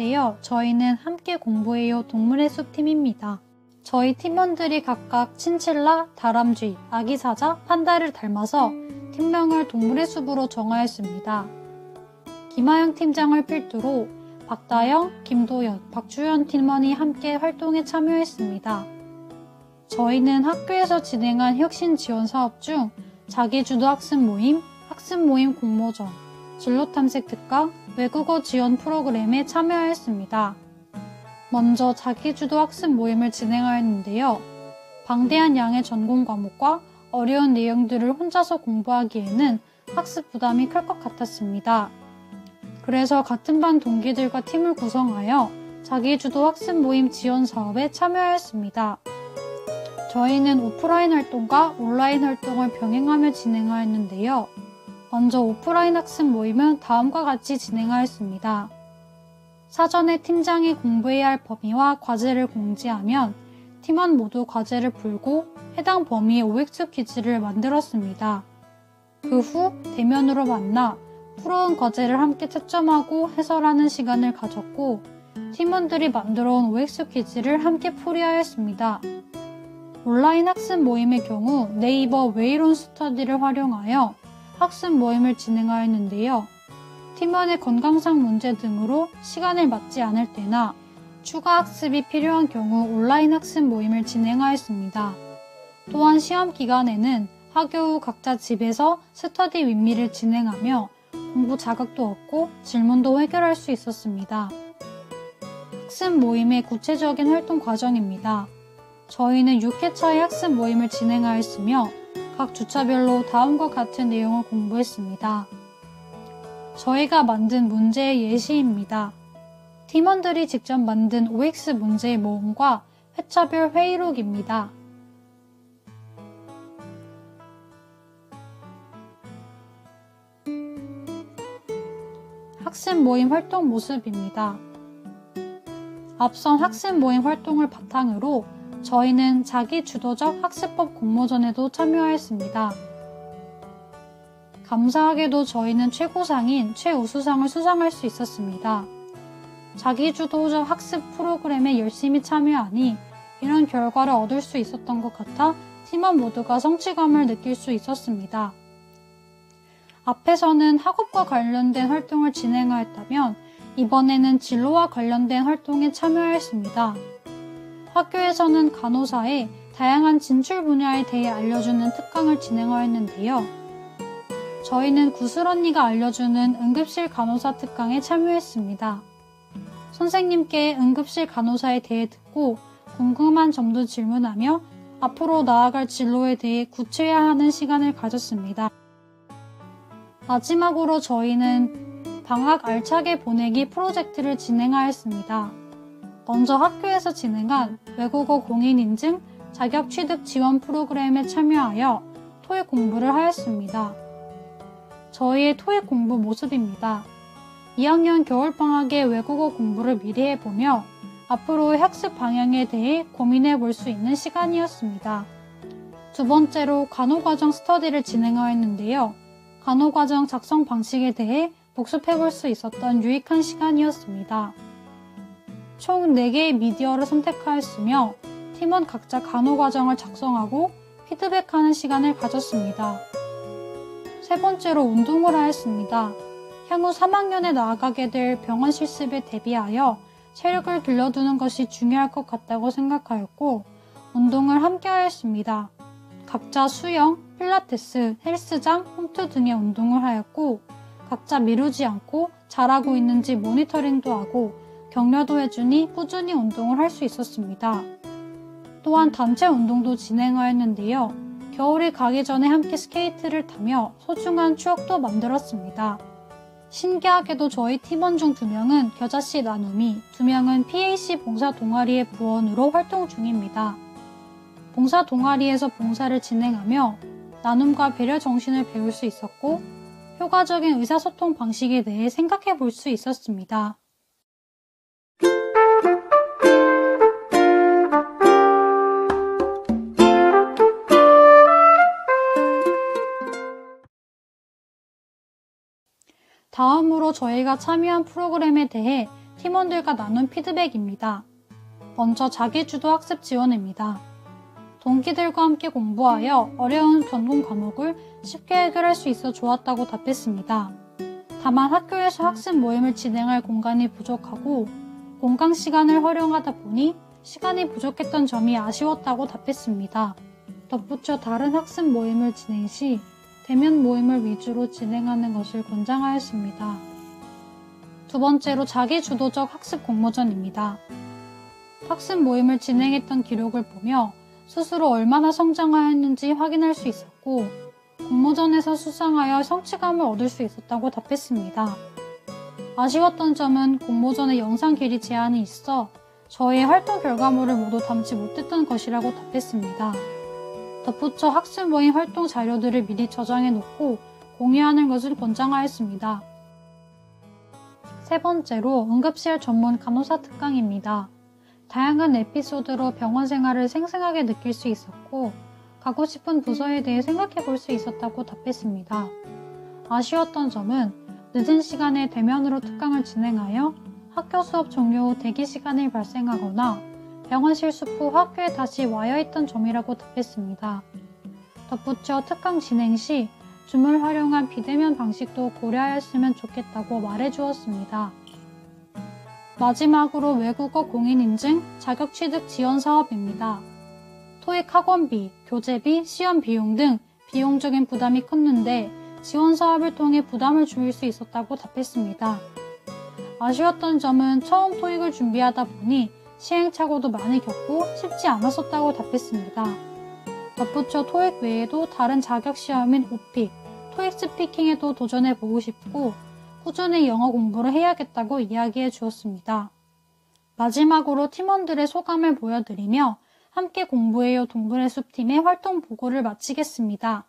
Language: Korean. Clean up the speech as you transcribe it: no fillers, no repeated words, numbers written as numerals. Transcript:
안녕하세요. 저희는 함께 공부해요 동물의 숲 팀입니다. 저희 팀원들이 각각 친칠라, 다람쥐, 아기사자, 판다를 닮아서 팀명을 동물의 숲으로 정하였습니다. 김하영 팀장을 필두로 박다영, 김도연, 박주연 팀원이 함께 활동에 참여했습니다. 저희는 학교에서 진행한 혁신 지원 사업 중 자기주도 학습 모임 공모전, 진로탐색 특강, 외국어 지원 프로그램에 참여하였습니다. 먼저 자기주도 학습 모임을 진행하였는데요. 방대한 양의 전공 과목과 어려운 내용들을 혼자서 공부하기에는 학습 부담이 클 것 같았습니다. 그래서 같은 반 동기들과 팀을 구성하여 자기주도 학습 모임 지원 사업에 참여하였습니다. 저희는 오프라인 활동과 온라인 활동을 병행하며 진행하였는데요. 먼저 오프라인 학습 모임은 다음과 같이 진행하였습니다. 사전에 팀장이 공부해야 할 범위와 과제를 공지하면 팀원 모두 과제를 풀고 해당 범위의 OX 퀴즈를 만들었습니다. 그 후 대면으로 만나 풀어온 과제를 함께 채점하고 해설하는 시간을 가졌고 팀원들이 만들어온 OX 퀴즈를 함께 풀이하였습니다. 온라인 학습 모임의 경우 네이버 웨이론 스터디를 활용하여 학습 모임을 진행하였는데요. 팀원의 건강상 문제 등으로 시간을 맞지 않을 때나 추가 학습이 필요한 경우 온라인 학습 모임을 진행하였습니다. 또한 시험 기간에는 학교 후 각자 집에서 스터디 윈미를 진행하며 공부 자극도 얻고 질문도 해결할 수 있었습니다. 학습 모임의 구체적인 활동 과정입니다. 저희는 6회차의 학습 모임을 진행하였으며 각 주차별로 다음과 같은 내용을 공부했습니다. 저희가 만든 문제의 예시입니다. 팀원들이 직접 만든 OX 문제의 모음과 회차별 회의록입니다. 학습 모임 활동 모습입니다. 앞선 학습 모임 활동을 바탕으로 저희는 자기주도적 학습법 공모전에도 참여하였습니다. 감사하게도 저희는 최고상인 최우수상을 수상할 수 있었습니다. 자기주도적 학습 프로그램에 열심히 참여하니 이런 결과를 얻을 수 있었던 것 같아 팀원 모두가 성취감을 느낄 수 있었습니다. 앞에서는 학업과 관련된 활동을 진행하였다면 이번에는 진로와 관련된 활동에 참여하였습니다. 학교에서는 간호사의 다양한 진출 분야에 대해 알려주는 특강을 진행하였는데요. 저희는 구슬언니가 알려주는 응급실 간호사 특강에 참여했습니다. 선생님께 응급실 간호사에 대해 듣고 궁금한 점도 질문하며 앞으로 나아갈 진로에 대해 구체화하는 시간을 가졌습니다. 마지막으로 저희는 방학 알차게 보내기 프로젝트를 진행하였습니다. 먼저 학교에서 진행한 외국어 공인인증 자격 취득 지원 프로그램에 참여하여 토익 공부를 하였습니다. 저희의 토익 공부 모습입니다. 2학년 겨울방학에 외국어 공부를 미리 해보며 앞으로의 학습 방향에 대해 고민해 볼 수 있는 시간이었습니다. 두 번째로 간호과정 스터디를 진행하였는데요. 간호과정 작성 방식에 대해 복습해 볼 수 있었던 유익한 시간이었습니다. 총 4개의 미디어를 선택하였으며 팀원 각자 간호과정을 작성하고 피드백하는 시간을 가졌습니다. 세 번째로 운동을 하였습니다. 향후 3학년에 나아가게 될 병원 실습에 대비하여 체력을 길러두는 것이 중요할 것 같다고 생각하였고 운동을 함께 하였습니다. 각자 수영, 필라테스, 헬스장, 홈트 등의 운동을 하였고 각자 미루지 않고 잘하고 있는지 모니터링도 하고 격려도 해주니 꾸준히 운동을 할 수 있었습니다. 또한 단체 운동도 진행하였는데요. 겨울이 가기 전에 함께 스케이트를 타며 소중한 추억도 만들었습니다. 신기하게도 저희 팀원 중 2명은 겨자씨 나눔이, 2명은 PAC 봉사 동아리의 부원으로 활동 중입니다. 봉사 동아리에서 봉사를 진행하며 나눔과 배려 정신을 배울 수 있었고 효과적인 의사소통 방식에 대해 생각해 볼 수 있었습니다. 다음으로 저희가 참여한 프로그램에 대해 팀원들과 나눈 피드백입니다. 먼저 자기주도 학습 지원입니다. 동기들과 함께 공부하여 어려운 전공 과목을 쉽게 해결할 수 있어 좋았다고 답했습니다. 다만 학교에서 학습 모임을 진행할 공간이 부족하고 공강 시간을 활용하다 보니 시간이 부족했던 점이 아쉬웠다고 답했습니다. 덧붙여 다른 학습 모임을 진행 시 대면 모임을 위주로 진행하는 것을 권장하였습니다. 두 번째로 자기주도적 학습 공모전입니다. 학습 모임을 진행했던 기록을 보며 스스로 얼마나 성장하였는지 확인할 수 있었고 공모전에서 수상하여 성취감을 얻을 수 있었다고 답했습니다. 아쉬웠던 점은 공모전의 영상 길이 제한이 있어 저희의 활동 결과물을 모두 담지 못했던 것이라고 답했습니다. 덧붙여 학습 모임 활동 자료들을 미리 저장해 놓고 공유하는 것을 권장하였습니다. 세 번째로 응급실 전문 간호사 특강입니다. 다양한 에피소드로 병원 생활을 생생하게 느낄 수 있었고 가고 싶은 부서에 대해 생각해 볼 수 있었다고 답했습니다. 아쉬웠던 점은 늦은 시간에 대면으로 특강을 진행하여 학교 수업 종료 후 대기 시간이 발생하거나 병원 실습 후 학교에 다시 와야 했던 점이라고 답했습니다. 덧붙여 특강 진행 시 줌을 활용한 비대면 방식도 고려하였으면 좋겠다고 말해주었습니다. 마지막으로 외국어 공인인증 자격 취득 지원 사업입니다. 토익 학원비, 교재비, 시험 비용 등 비용적인 부담이 컸는데 지원 사업을 통해 부담을 줄일 수 있었다고 답했습니다. 아쉬웠던 점은 처음 토익을 준비하다 보니 시행착오도 많이 겪고 쉽지 않았었다고 답했습니다. 덧붙여 토익 외에도 다른 자격 시험인 오픽, 토익 스피킹에도 도전해보고 싶고 꾸준히 영어 공부를 해야겠다고 이야기해 주었습니다. 마지막으로 팀원들의 소감을 보여드리며 함께 공부해요 동물의 숲 팀의 활동 보고를 마치겠습니다.